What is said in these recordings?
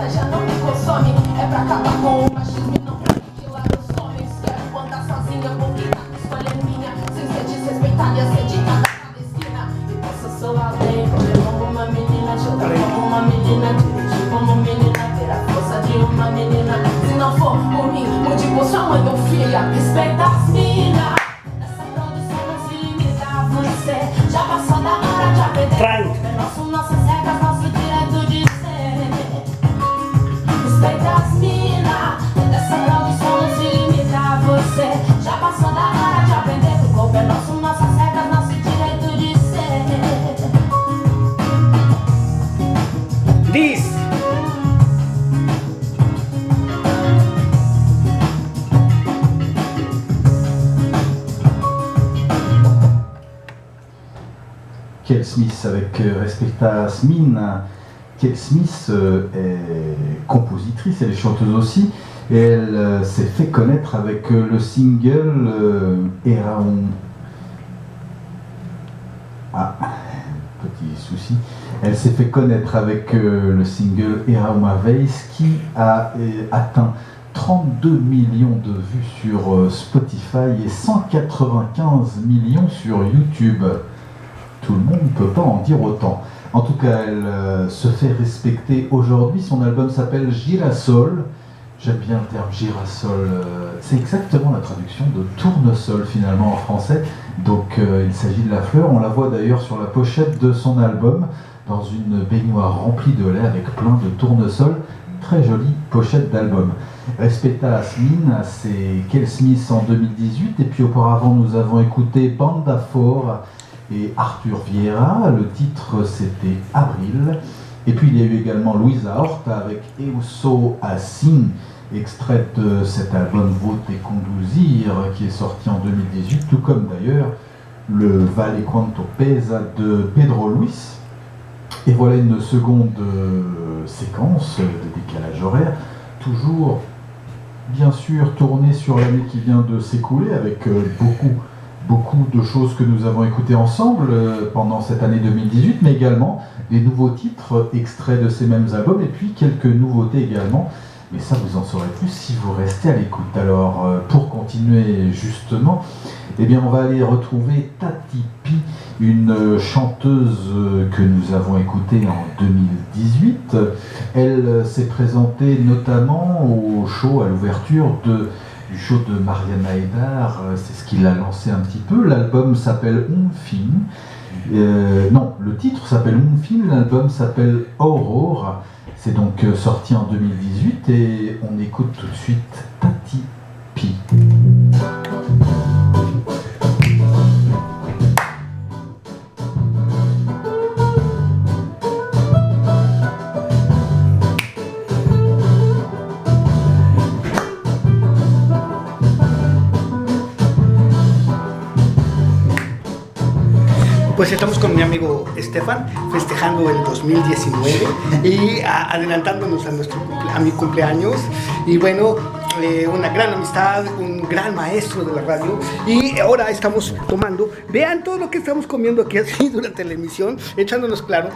estratégia não me consome. É pra acabar com o machismo e não pra aniquilar os homens. Quero andar sozinha, vou gritar que escolha é minha. Sem ser desrespeitada e assediada a cada esquina. E posso sou alguém, comer como uma menina, jogar como uma menina, dirigir como uma menina, ter a força de uma menina. Se não for por mim, mude por sua mãe ou filha. Respeita as minas. Essa produção não se limita a você. Já passou da hora de aprender. Nossas regras, nosso direito de ser. Respeita as minas. Essa produção não se limita a você. Já passou da hora de aprender. O golpe é nosso, nossas regras, nosso direito de ser. Diz. Kel Smith avec Respecta Asmin. Kel Smith est compositrice, elle est chanteuse aussi, et elle s'est fait connaître avec le single Eraon. Ah, petit souci. Elle s'est fait connaître avec le single Erauma Veis qui a atteint 32 millions de vues sur Spotify et 195 millions sur YouTube. Tout le monde ne peut pas en dire autant. En tout cas, elle se fait respecter aujourd'hui. Son album s'appelle Girasol. J'aime bien le terme girasol. C'est exactement la traduction de tournesol finalement en français. Donc il s'agit de la fleur. On la voit d'ailleurs sur la pochette de son album, dans une baignoire remplie de lait avec plein de tournesols. Très jolie pochette d'album. Respecta Asmin, c'est Kel Smith en 2018. Et puis auparavant, nous avons écouté Panda Four et Arthur Vieira. Le titre c'était Avril. Et puis il y a eu également Luisa Horta avec Euso Assim, extrait de cet album Vote Conduzir qui est sorti en 2018, tout comme d'ailleurs le Vale Quanto Pesa de Pedro Luis. Et voilà une seconde séquence de décalage horaire, toujours bien sûr tournée sur l'année qui vient de s'écouler, avec beaucoup de choses que nous avons écoutées ensemble pendant cette année 2018, mais également des nouveaux titres extraits de ces mêmes albums, et puis quelques nouveautés également. Mais ça, vous en saurez plus si vous restez à l'écoute. Alors, pour continuer justement, eh bien, on va aller retrouver Tati P, une chanteuse que nous avons écoutée en 2018. Elle s'est présentée notamment au show, à l'ouverture du show de Mariana Haidar. C'est ce qui l'a lancé un petit peu. L'album s'appelle Umfin. Non, le titre s'appelle Umfin, l'album s'appelle Aurore. C'est donc sorti en 2018 et on écoute tout de suite Tati P. Pues estamos con mi amigo Estefan festejando el 2019 y adelantándonos a mi cumpleaños. Y bueno, una gran amistad, un gran maestro de la radio. Y ahora estamos tomando, vean todo lo que estamos comiendo aquí así durante la emisión, echándonos claro,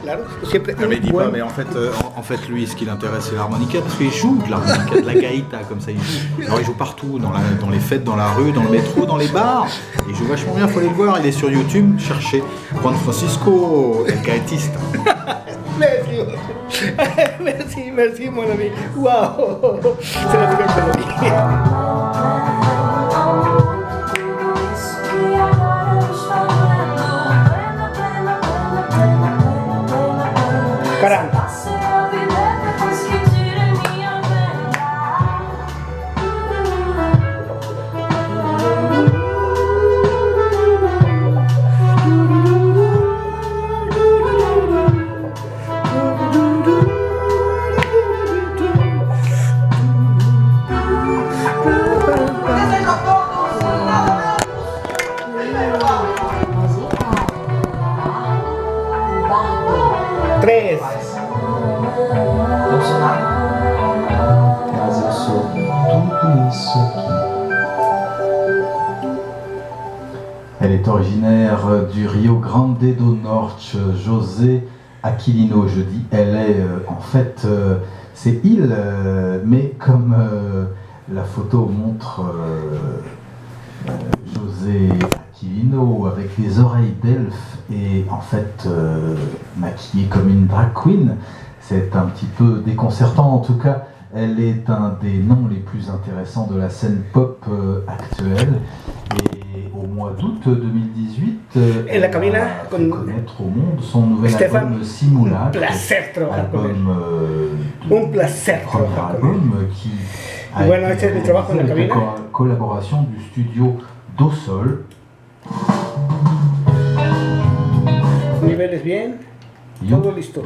siempre. Mais dis pas, mais en fait, lui, ce qui l'intéresse, c'est l'harmonica, parce qu'il joue de l'harmonica, de la gaïta, comme ça il joue. Alors il joue partout, dans les fêtes, dans la rue, dans le métro, dans les bars. Il joue vachement bien, faut aller le voir, il est sur YouTube, cherchez Juan Francisco, el gaitista. Merci, mon ami. Wow, c'est la première fois. Caramba. Elle est originaire du Rio Grande do Norte, José Aquilino, je dis. Elle est en fait c'est il, mais comme la photo montre José Aquilino avec des oreilles d'elfe et en fait maquillée comme une drag queen, c'est un petit peu déconcertant. En tout cas, elle est un des noms les plus intéressants de la scène pop actuelle. Et au mois d'août 2018, elle a fait connaître au monde son nouvel album Simulacre. Un placer premier album qui a été réalisé avec la collaboration du studio Do Sol. Niveles bien. Todo listo.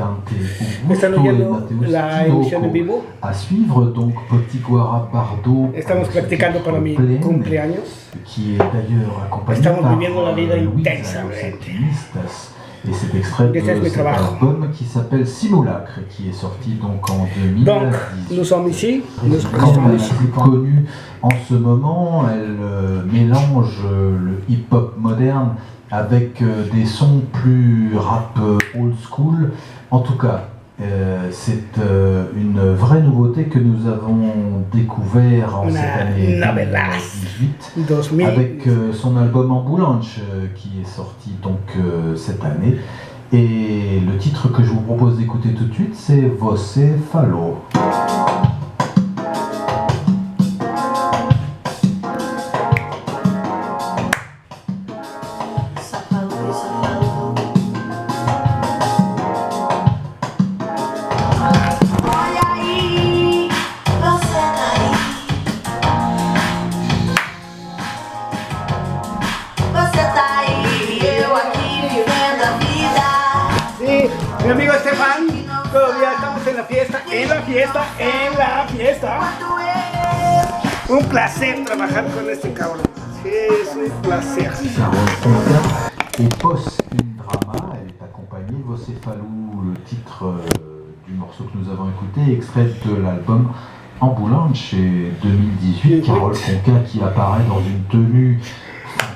Están oyendo la emisión en vivo. A suivre donc Petit Guara Bardo. Estamos practicando para mi cumpleaños. Qui est d'ailleurs accompagné Estamos viviendo la vida Louisa intensamente. Et cet extrait de cet album qui s'appelle Simulacre, qui est sorti donc en 2010. Donc, nous sommes ici. Nous sommes ici. Plus connue en ce moment, elle mélange le hip-hop moderne avec des sons plus rap old school. En tout cas, c'est une vraie nouveauté que nous avons découvert en cette année 2018 avec son album Ambulance qui est sorti donc cette année. Et le titre que je vous propose d'écouter tout de suite, c'est Você Falou. Mi amigo Estefan, todavía estamos en la fiesta. Un placer trabajar con este cabrón. Sí, es un placer. Et Post une drama, elle est accompagnée de Você Falou, le titre du morceau que nous avons écouté, extrait de l'album Ambulance chez 2018. Carole Conca qui apparaît dans une tenue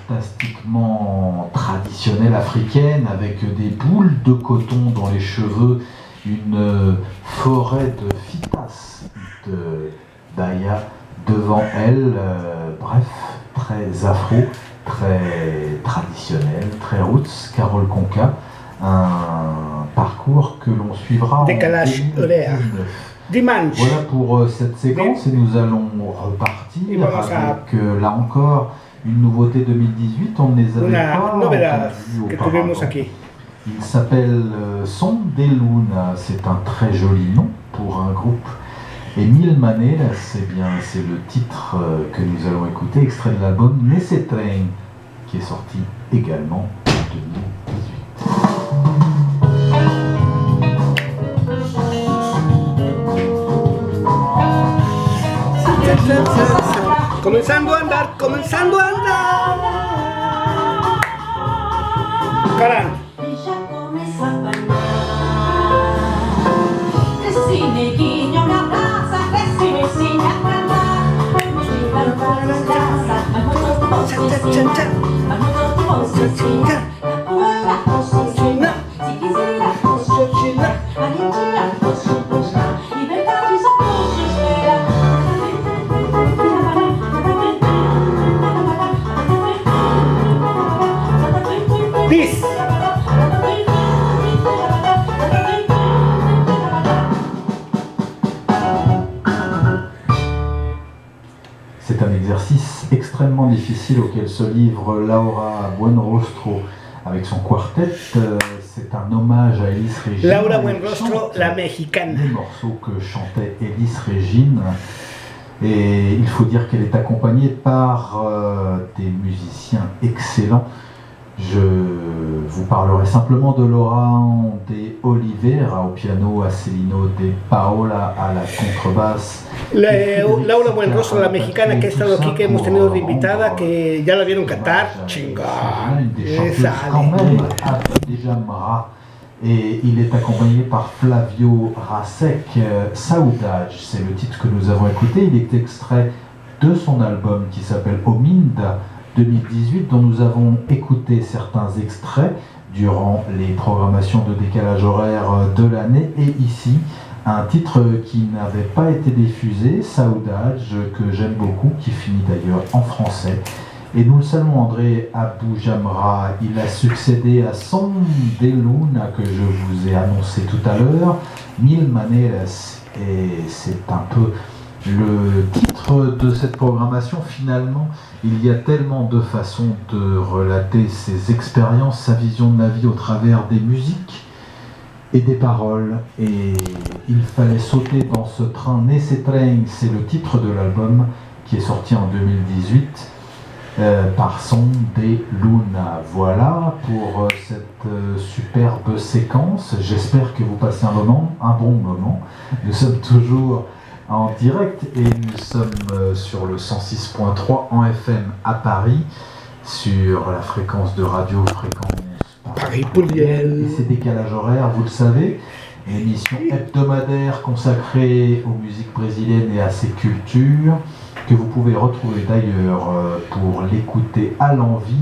fantastiquement traditionnelle africaine avec des boules de coton dans les cheveux, une forêt de fitas de Daya devant elle, bref, très afro, très traditionnel, très roots. Carole Conca, un parcours que l'on suivra en 2019. Dimanche. Voilà pour cette séquence et nous allons repartir avec là encore une nouveauté 2018, on ne les avait pas entendus auparavant. Il s'appelle Son de Luna, c'est un très joli nom pour un groupe. Et Mil Maneras, c'est le titre que nous allons écouter, extrait de l'album Nesse Train, qui est sorti également en 2018. Comenzando a andar. Caram. C'est un exercice extrêmement difficile auquel se livre Laura Buenrostro avec son quartet. C'est un hommage à Elis Regina. Laura Buenrostro, la mexicane. Les morceaux que chantait Elis Regina. Et il faut dire qu'elle est accompagnée par des musiciens excellents. Je vous parlerai simplement de Laurent de Oliveira au piano, a Celino de Paola a la contrebasse. Laura Buenrostro, la mexicana que ha estado aquí, que hemos tenido de invitada, que ya la vieron cantar, chingón. Et il est accompagné par Flavio Rasek, Saudade, c'est le titre que nous avons écouté. Il est extrait de son album qui s'appelle Ominda 2018, dont nous avons écouté certains extraits durant les programmations de décalage horaire de l'année. Et ici, Un titre qui n'avait pas été diffusé, Saudade, que j'aime beaucoup, qui finit d'ailleurs en français. Et nous le saluons André Abou Jamra, il a succédé à Son de Luna que je vous ai annoncé tout à l'heure, Mil Maneras, et c'est un peu le titre de cette programmation. Finalement, il y a tellement de façons de relater ses expériences, sa vision de la vie au travers des musiques et des paroles, et il fallait sauter dans ce train. Nesse Trem, c'est le titre de l'album qui est sorti en 2018. Par Son de Luna. Voilà pour cette superbe séquence. J'espère que vous passez un bon moment. Nous sommes toujours en direct et nous sommes sur le 106.3 en FM à Paris, sur la fréquence de radio, fréquence Paris Pluriel. Et c'est Décalage Horaire, vous le savez, une émission hebdomadaire consacrée aux musiques brésiliennes et à ses cultures, que vous pouvez retrouver d'ailleurs pour l'écouter à l'envi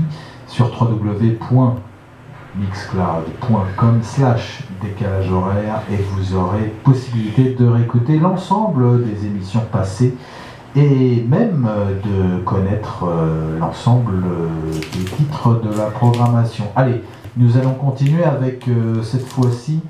sur www.mixcloud.com/décalage horaire, et vous aurez possibilité de réécouter l'ensemble des émissions passées et même de connaître l'ensemble des titres de la programmation. Allez, nous allons continuer avec cette fois-ci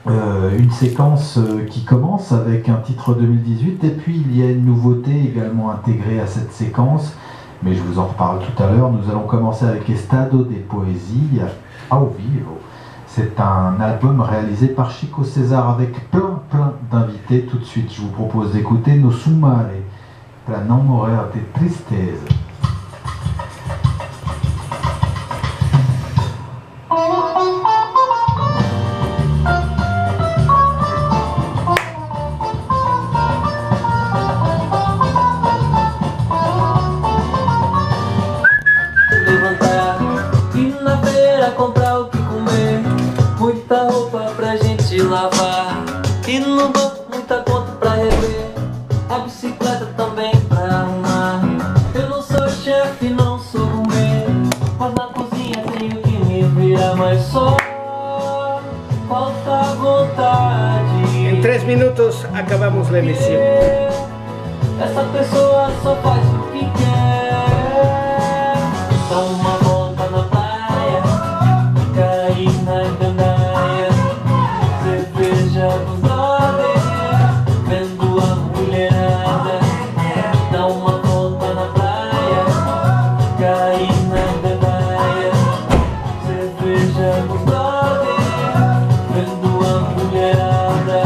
une séquence qui commence avec un titre 2018, et puis il y a une nouveauté également intégrée à cette séquence, mais je vous en reparle tout à l'heure. Nous allons commencer avec Estado de Poesia ao vivo. C'est un album réalisé par Chico César avec plein d'invités. Tout de suite, je vous propose d'écouter No Sumare, para não morrer de tristeza. Lavar e no banco muita conta pra rever, a bicicleta também pra arrumar. Eu não sou chefe, não sou gourmet, mas na cozinha tenho que me virar, mas só falta vontade. En 3 minutos acabamos la emisión. Essa pessoa só faz o que quer. Dá uma volta na praia, cair na gandaia, cerveja com brother, vendo a mulherada. Dá uma volta na praia, cair na gandaia, cerveja com brother, vendo a mulherada.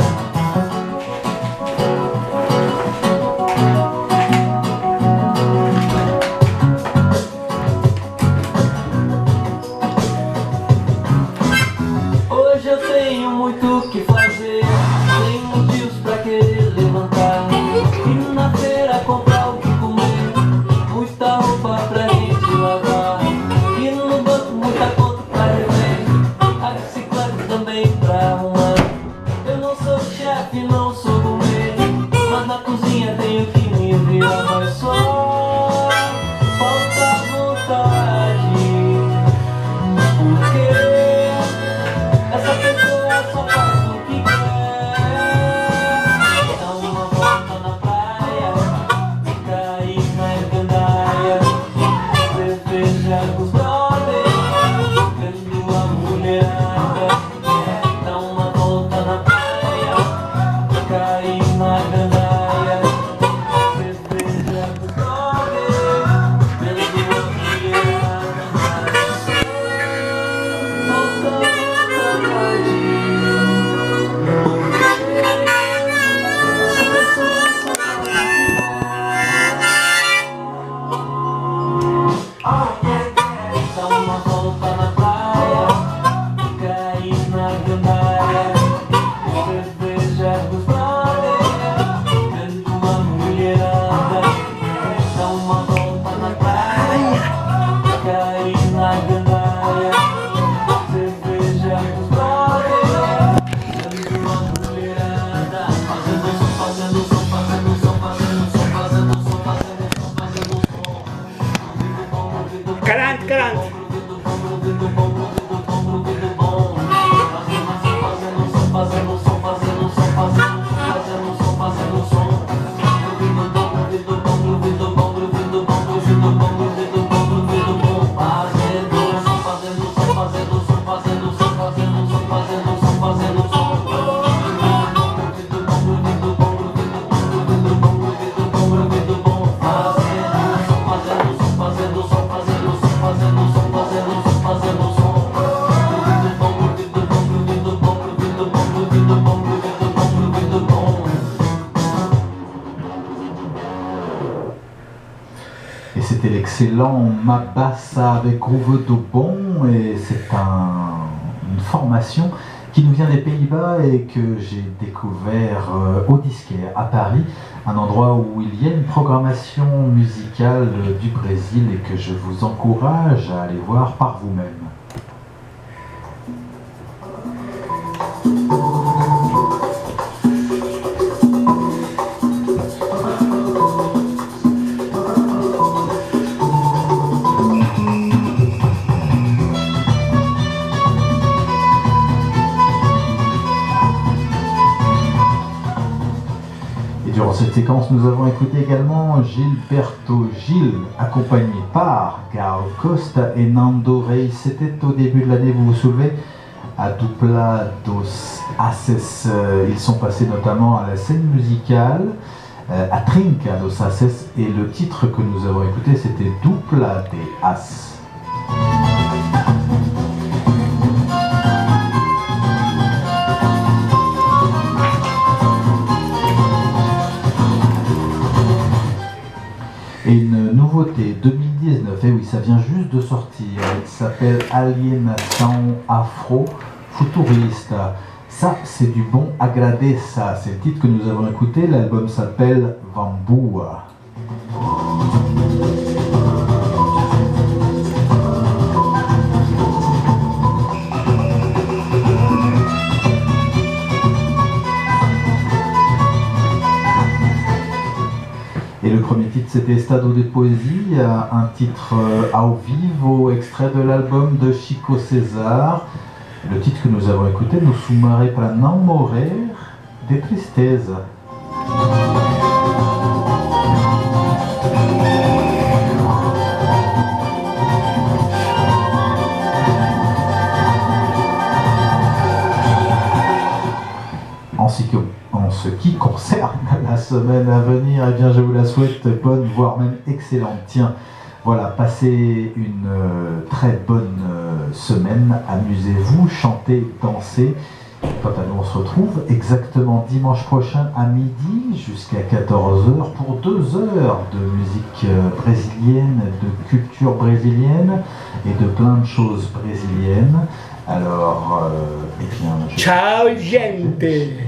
Hoje eu tenho muito o que fazer, tenho motivos pra querer levantar, ir na feira comprar o que comer, muita roupa pra gente lavar, ir no banco muita conta pra rever, a bicicleta também pra arrumar. Eu não sou chefe, não sou gourmet, mas na cozinha tenho que me virar, mas só falta vontade. Porque essa pessoa só faz o que quer. Dá uma volta na praia, cair na gandaia, cerveja com os brothers, vendo a mulherada. Dá uma volta na praia, cair na gandaia, cerveja com os brothers, vendo a mulherada. Falta vontade. Dá uma volta na praia, cair na gandaia, cerveja com os brothers, vendo uma mulherada. Dá uma volta na praia, cair na gandaia, cerveja com os brothers, vendo uma mulherada. Fazendo som, fazendo som, fazendo som, fazendo som, fazendo som, fazendo som, fazendo som. Carant, carant. Fazendo som, fazendo som, fazendo som, fazendo som, fazendo som. Et c'était l'excellent Mabassa avec Groove do Bon, et c'est une formation qui nous vient des Pays-Bas et que j'ai découvert au Disquaire à Paris, un endroit où il y a une programmation musicale du Brésil et que je vous encourage à aller voir par vous-même. Durant cette séquence, nous avons écouté également Gilberto Gil, accompagné par Gal Costa et Nando Reis. C'était au début de l'année, vous vous souvenez, à Dupla dos Aces. Ils sont passés notamment à la scène musicale, à Trinca dos Aces, et le titre que nous avons écouté, c'était Dupla de As. Et une nouveauté 2019, et oui, ça vient juste de sortir, elle s'appelle Alienation Afro Futurista. Ça, c'est du bon Agradeza, c'est le titre que nous avons écouté, l'album s'appelle Vambua. Et le premier titre, c'était Estado de Poésie, un titre ao vivo, extrait de l'album de Chico César. Le titre que nous avons écouté, Nous Sumaré para não morrer de tristeza. En ce qui concerne la semaine à venir, eh bien je vous la souhaite bonne, voire même excellente. Tiens, voilà, passez une très bonne semaine, amusez-vous, chantez, dansez. Quant à nous, on se retrouve exactement dimanche prochain à midi jusqu'à 14h pour 2 heures de musique brésilienne, de culture brésilienne et de plein de choses brésiliennes. Alors, eh bien... Ciao gente!